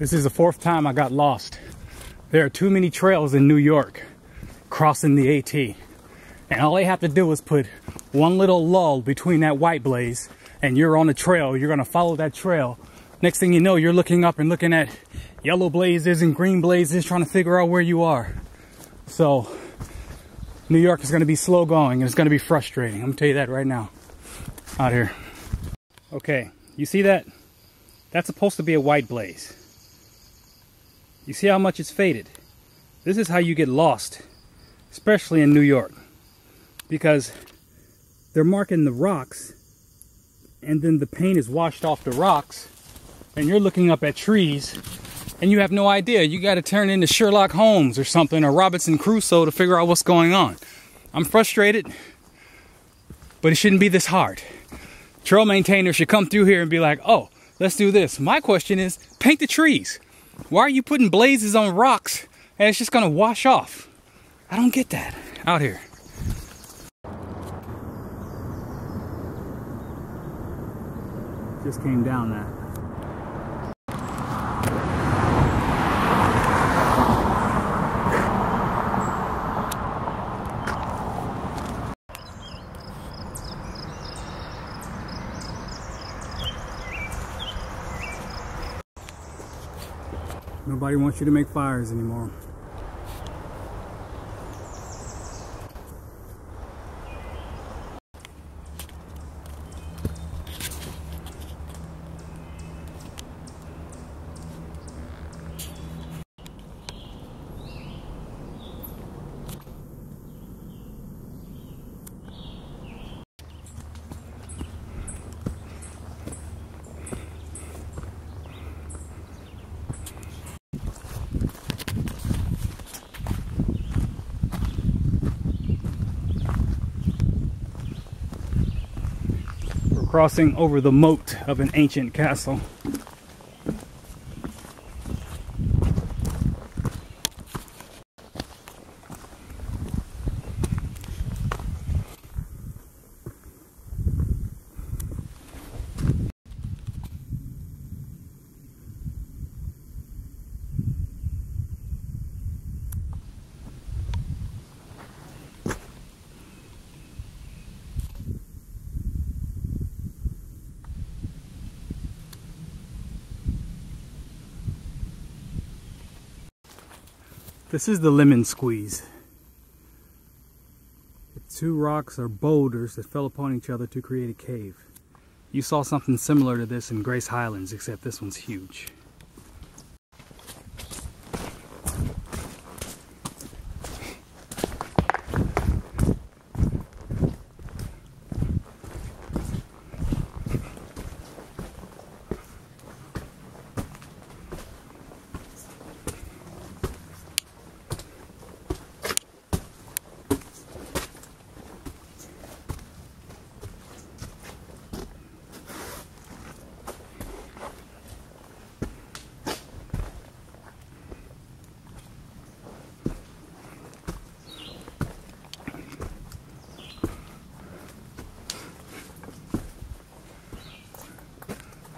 This is the fourth time I got lost. There are too many trails in New York crossing the AT. And all they have to do is put one little lull between that white blaze and you're on a trail. You're gonna follow that trail. Next thing you know, you're looking up and looking at yellow blazes and green blazes trying to figure out where you are. So New York is gonna be slow going and it's gonna be frustrating. I'm gonna tell you that right now out here. Okay, you see that? That's supposed to be a white blaze. You see how much it's faded? This is how you get lost, especially in New York, because they're marking the rocks and then the paint is washed off the rocks and you're looking up at trees and you have no idea. You got to turn into Sherlock Holmes or something, or Robinson Crusoe, to figure out what's going on. I'm frustrated, but it shouldn't be this hard. Trail maintainers should come through here and be like, oh, let's do this. My question is, paint the trees. Why are you putting blazes on rocks and it's just gonna wash off? I don't get that out here. Just came down that. Nobody wants you to make fires anymore. Crossing over the moat of an ancient castle. This is the lemon squeeze. Two rocks or boulders that fell upon each other to create a cave. You saw something similar to this in Grace Highlands, except this one's huge.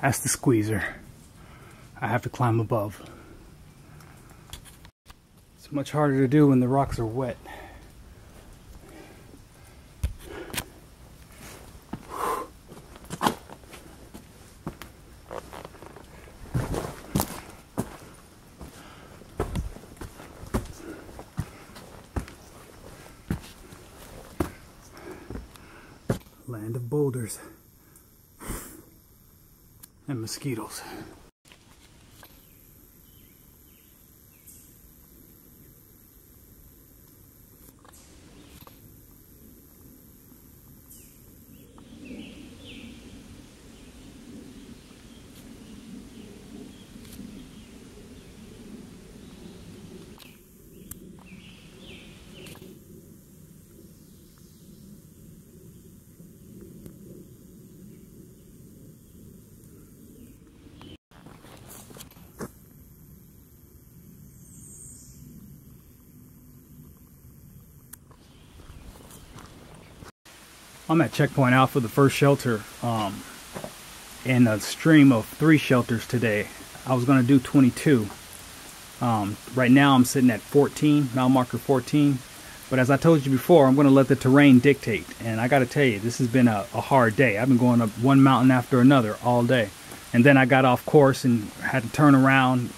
That's the squeezer. I have to climb above. It's much harder to do when the rocks are wet. Land of boulders and mosquitoes. I'm at Checkpoint Alpha, the first shelter in a stream of 3 shelters today. I was going to do 22. Right now I'm sitting at 14, mile marker 14. But as I told you before, I'm going to let the terrain dictate. And I got to tell you, this has been a hard day. I've been going up one mountain after another all day. And then I got off course and had to turn around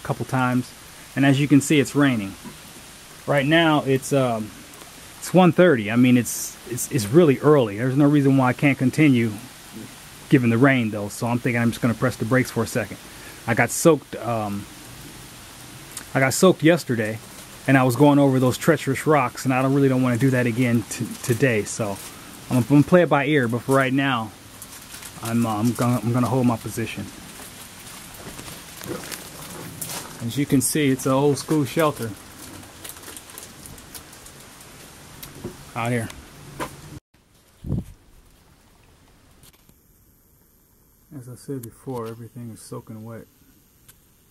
a couple times. And as you can see, it's raining. Right now it's 1:30. I mean, it's really early. There's no reason why I can't continue given the rain though. So I'm thinking I'm just going to press the brakes for a second. I got soaked yesterday, and I was going over those treacherous rocks, and I really don't want to do that again today. So I'm gonna play it by ear. But for right now, I'm gonna hold my position. As you can see, it's an old school shelter out here. As I said before, everything is soaking wet.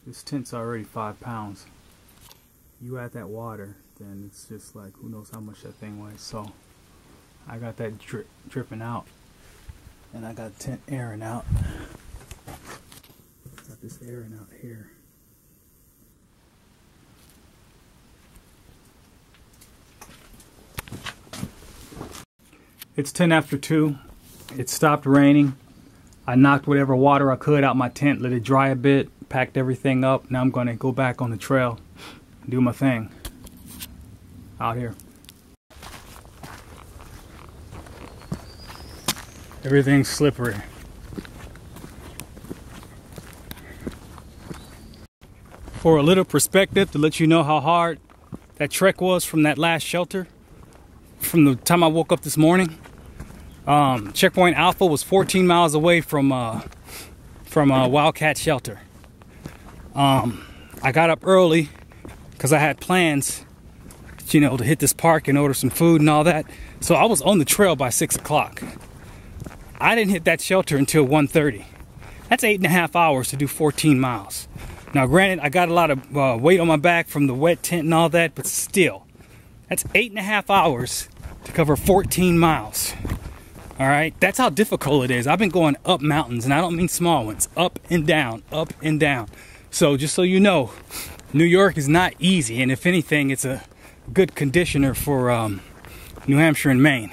This tent's already 5 pounds. You add that water, then it's just like, who knows how much that thing weighs. So I got that dripping out, and I got the tent airing out. Got this airing out here. It's 10 after 2. It stopped raining. I knocked whatever water I could out my tent, let it dry a bit, packed everything up. Now I'm going to go back on the trail and do my thing out here. Everything's slippery. For a little perspective to let you know how hard that trek was from that last shelter, from the time I woke up this morning. Checkpoint Alpha was 14 miles away from Wildcat Shelter. I got up early because I had plans, you know, to hit this park and order some food and all that. So I was on the trail by 6 o'clock. I didn't hit that shelter until 1:30. That's 8.5 hours to do 14 miles. Now, granted, I got a lot of weight on my back from the wet tent and all that, but still, that's 8.5 hours to cover 14 miles. All right, that's how difficult it is. I've been going up mountains, and I don't mean small ones, up and down, up and down. So just so you know, New York is not easy, and if anything, it's a good conditioner for New Hampshire and Maine.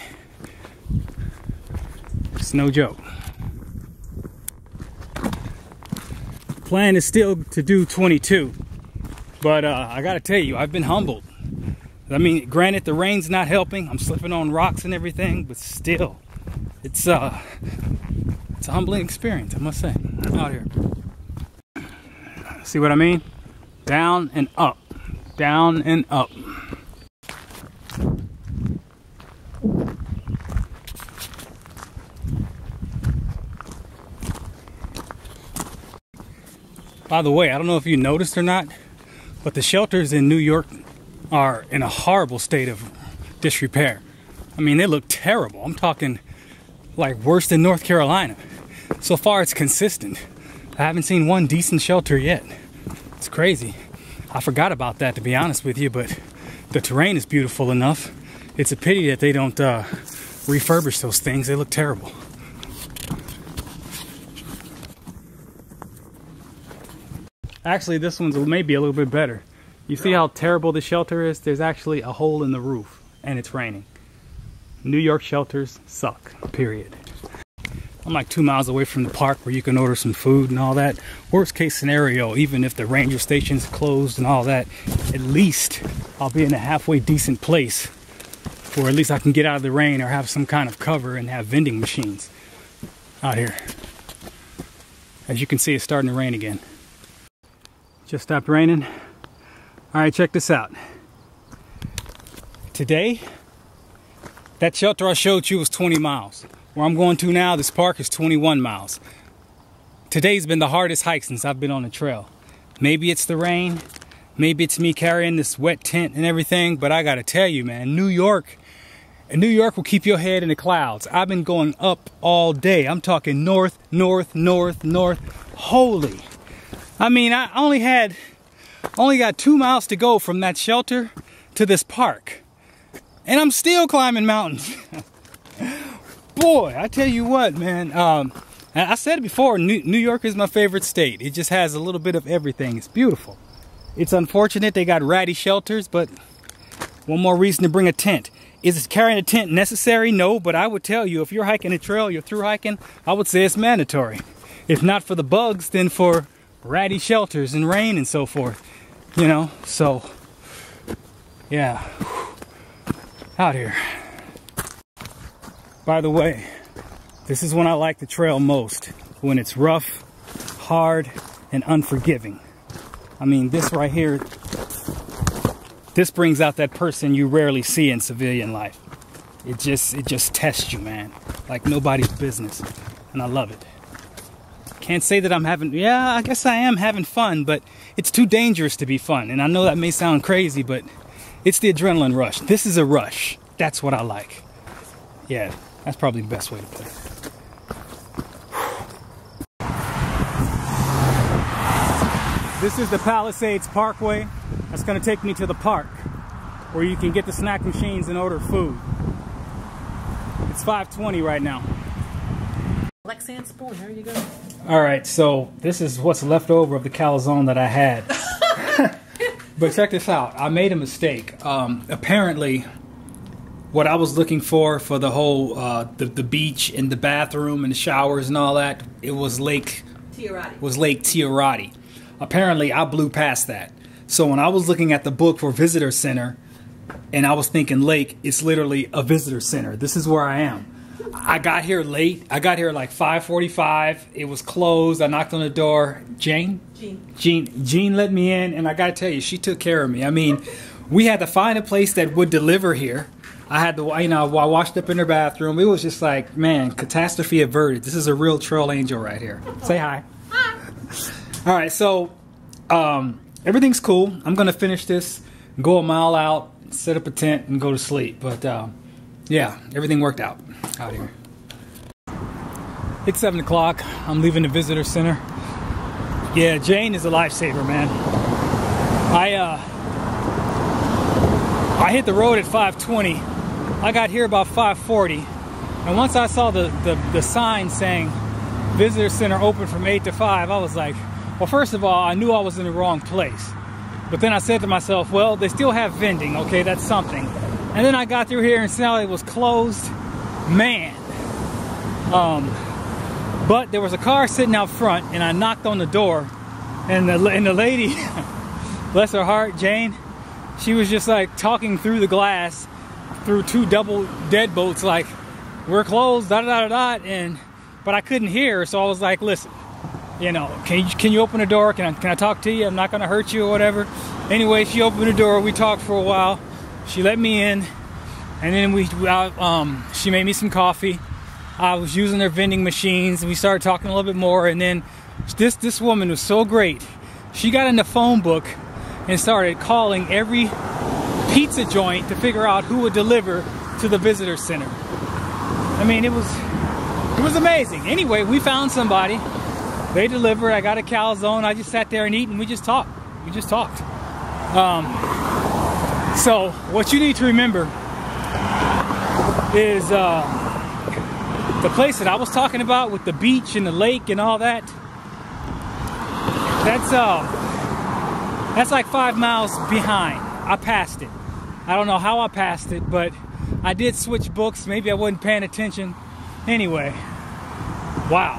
It's no joke. The plan is still to do 22, but I gotta tell you, I've been humbled. I mean, granted, the rain's not helping. I'm slipping on rocks and everything, but still, it's a humbling experience, I must say, out here. See what I mean? Down and up, down and up. By the way, I don't know if you noticed or not, but the shelters in New York are in a horrible state of disrepair. I mean, they look terrible. I'm talking like worse than North Carolina. So far, it's consistent. I haven't seen one decent shelter yet. It's crazy. I forgot about that, to be honest with you, but the terrain is beautiful enough. It's a pity that they don't refurbish those things. They look terrible. Actually, this one's maybe a little bit better. You see how terrible the shelter is? There's actually a hole in the roof, and it's raining. New York shelters suck, period. I'm like 2 miles away from the park where you can order some food and all that. Worst case scenario, even if the ranger station's closed and all that, at least I'll be in a halfway decent place where at least I can get out of the rain or have some kind of cover and have vending machines out here. As you can see, it's starting to rain again. Just stopped raining. All right, check this out. Today, that shelter I showed you was 20 miles. Where I'm going to now, this park is 21 miles. Today's been the hardest hike since I've been on the trail. Maybe it's the rain, maybe it's me carrying this wet tent and everything, but I gotta tell you, man, New York will keep your head in the clouds. I've been going up all day. I'm talking north, north, north, north. Holy. I mean, I only got 2 miles to go from that shelter to this park. And I'm still climbing mountains. Boy, I tell you what, man. I said it before, New York is my favorite state. It just has a little bit of everything. It's beautiful. It's unfortunate they got ratty shelters, but one more reason to bring a tent. Is carrying a tent necessary? No, but I would tell you, if you're hiking a trail, you're through hiking, I would say it's mandatory. If not for the bugs, then for ratty shelters and rain and so forth. You know, so, yeah. Out here. By the way, this is when I like the trail most. When it's rough, hard, and unforgiving. I mean, this right here, this brings out that person you rarely see in civilian life. It just tests you, man. Like nobody's business. And I love it. Can't say that I'm having, yeah, I guess I am having fun, but it's too dangerous to be fun. And I know that may sound crazy, but it's the adrenaline rush. This is a rush. That's what I like. Yeah, that's probably the best way to put it. This is the Palisades Parkway. That's gonna take me to the park where you can get the snack machines and order food. It's 5:20 right now. Lexan spoon, there you go. All right, so this is what's left over of the calzone that I had. But check this out. I made a mistake. Apparently, what I was looking for the whole the beach and the bathroom and the showers and all that, it was Lake Tiarati. Apparently, I blew past that. So when I was looking at the book for visitor center, and I was thinking lake, it's literally a visitor center. This is where I am. I got here late. I got here like 5:45. It was closed. I knocked on the door. Jean let me in, and I gotta tell you, she took care of me. I mean, we had to find a place that would deliver here. I had to, you know, I washed up in her bathroom. It was just like, man, catastrophe averted. This is a real trail angel right here. Say hi. Hi. All right, so everything's cool. I'm gonna finish this, go a mile out, set up a tent, and go to sleep. But yeah, everything worked out here. It's 7 o'clock. I'm leaving the visitor center. Yeah, Jane is a lifesaver, man. I hit the road at 5:20. I got here about 5:40, and once I saw the sign saying visitor center open from 8 to 5, I was like, well, first of all, I knew I was in the wrong place. But then I said to myself, well, they still have vending, okay, that's something. And then I got through here and saw it was closed. Man. But there was a car sitting out front, and I knocked on the door, and the lady, bless her heart, Jane, she was just like talking through the glass, through two double deadbolts, like, we're closed, da-da-da-da-da, but I couldn't hear her, so I was like, listen, you know, can you open the door? Can I talk to you? I'm not gonna hurt you or whatever. Anyway, she opened the door. We talked for a while. She let me in, and then she made me some coffee. I was using their vending machines, and we started talking a little bit more. And then this woman was so great. She got in the phone book and started calling every pizza joint to figure out who would deliver to the visitor center. I mean, it was amazing. Anyway, we found somebody. They delivered. I got a calzone. I just sat there and ate, and we just talked. So what you need to remember is the place that I was talking about with the beach and the lake and all that. That's like 5 miles behind. I passed it. I don't know how I passed it, but I did switch books. Maybe I wasn't paying attention. Anyway, wow.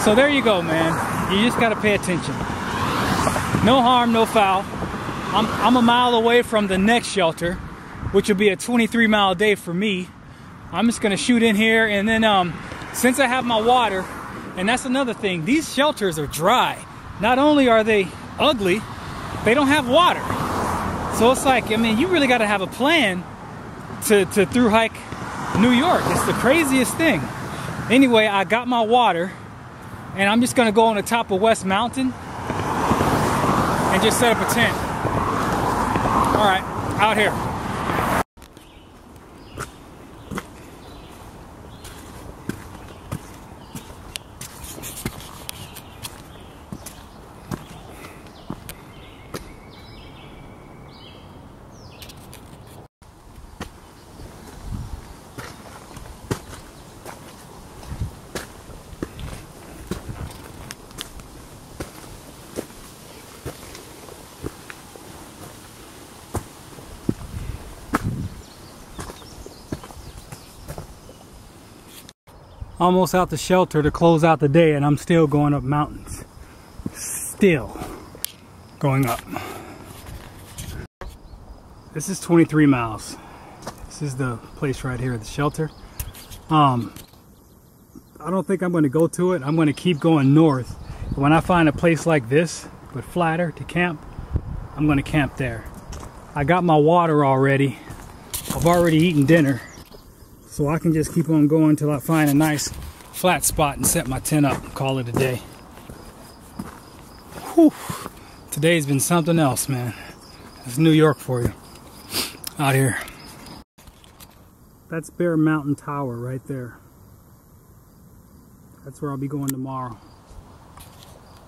So there you go, man. You just gotta pay attention. No harm, no foul. I'm a mile away from the next shelter, which will be a 23-mile day for me. I'm just gonna shoot in here, and then since I have my water, and that's another thing, these shelters are dry. Not only are they ugly, they don't have water. So it's like, I mean, you really gotta have a plan to through hike New York. It's the craziest thing. Anyway, I got my water, and I'm just gonna go on the top of West Mountain and just set up a tent. All right, out here. almost out the shelter to close out the day, and I'm still going up mountains. Still going up. This is 23 miles. This is the place right here, the shelter. I don't think I'm going to go to it. I'm going to keep going north. When I find a place like this, but flatter to camp, I'm going to camp there. I got my water already. I've already eaten dinner. So I can just keep on going until I find a nice flat spot and set my tent up and call it a day. Whew. Today's been something else, man. It's New York for you. Out here. That's Bear Mountain Tower right there. That's where I'll be going tomorrow.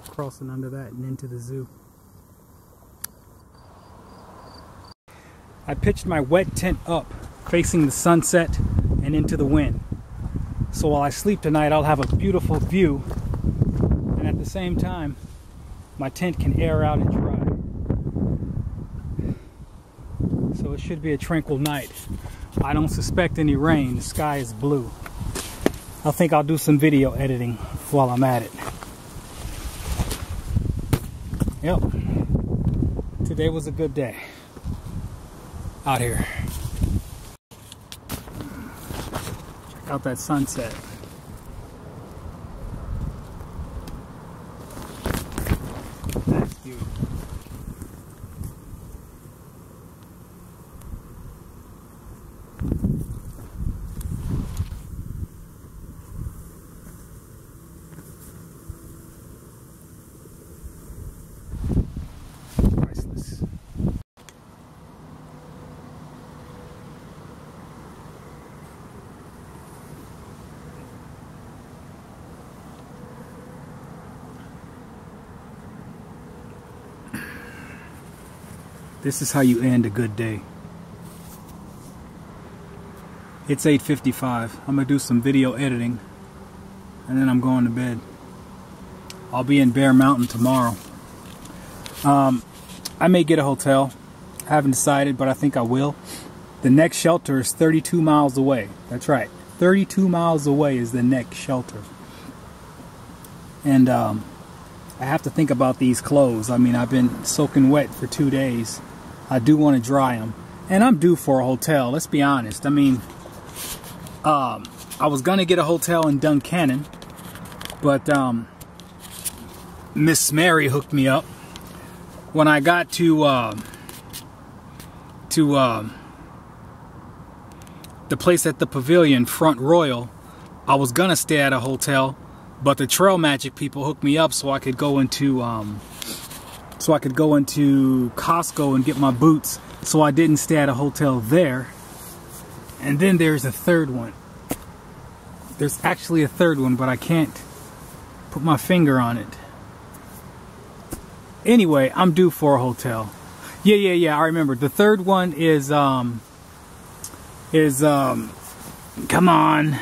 Crossing under that and into the zoo. I pitched my wet tent up, facing the sunset and into the wind. So while I sleep tonight, I'll have a beautiful view, and at the same time, my tent can air out and dry. So it should be a tranquil night. I don't suspect any rain. The sky is blue. I think I'll do some video editing while I'm at it. Yep. Today was a good day out here. Check out that sunset. That's beautiful. Priceless. This is how you end a good day. It's 8:55. I'm gonna do some video editing and then I'm going to bed. I'll be in Bear Mountain tomorrow. I may get a hotel. I haven't decided, but I think I will. The next shelter is 32 miles away. That's right. 32 miles away is the next shelter. And I have to think about these clothes. I mean, I've been soaking wet for 2 days. I do want to dry them. And I'm due for a hotel, let's be honest. I mean, I was going to get a hotel in Duncannon, but Miss Mary hooked me up. When I got to the place at the Pavilion, Front Royal, I was going to stay at a hotel, but the Trail Magic people hooked me up so I could go into Costco and get my boots, so I didn't stay at a hotel there. And then there's a third one. There's actually a third one, but I can't put my finger on it. Anyway, I'm due for a hotel. Yeah, I remember. The third one is come on,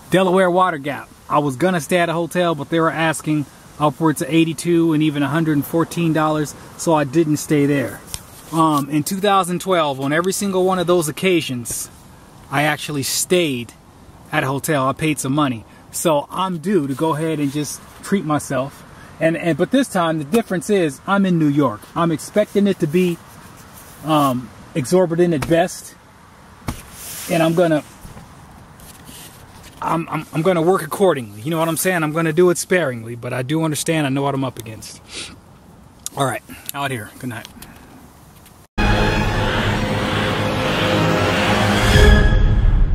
Delaware Water Gap. I was gonna stay at a hotel, but they were asking upwards of $82 and even $114, so I didn't stay there. In 2012, on every single one of those occasions, I actually stayed at a hotel. I paid some money, so I'm due to go ahead and just treat myself. But this time the difference is I'm in New York. I'm expecting it to be exorbitant at best, and I'm gonna work accordingly. You know what I'm saying? I'm gonna do it sparingly, but I do understand. I know what I'm up against. All right, out here. Good night.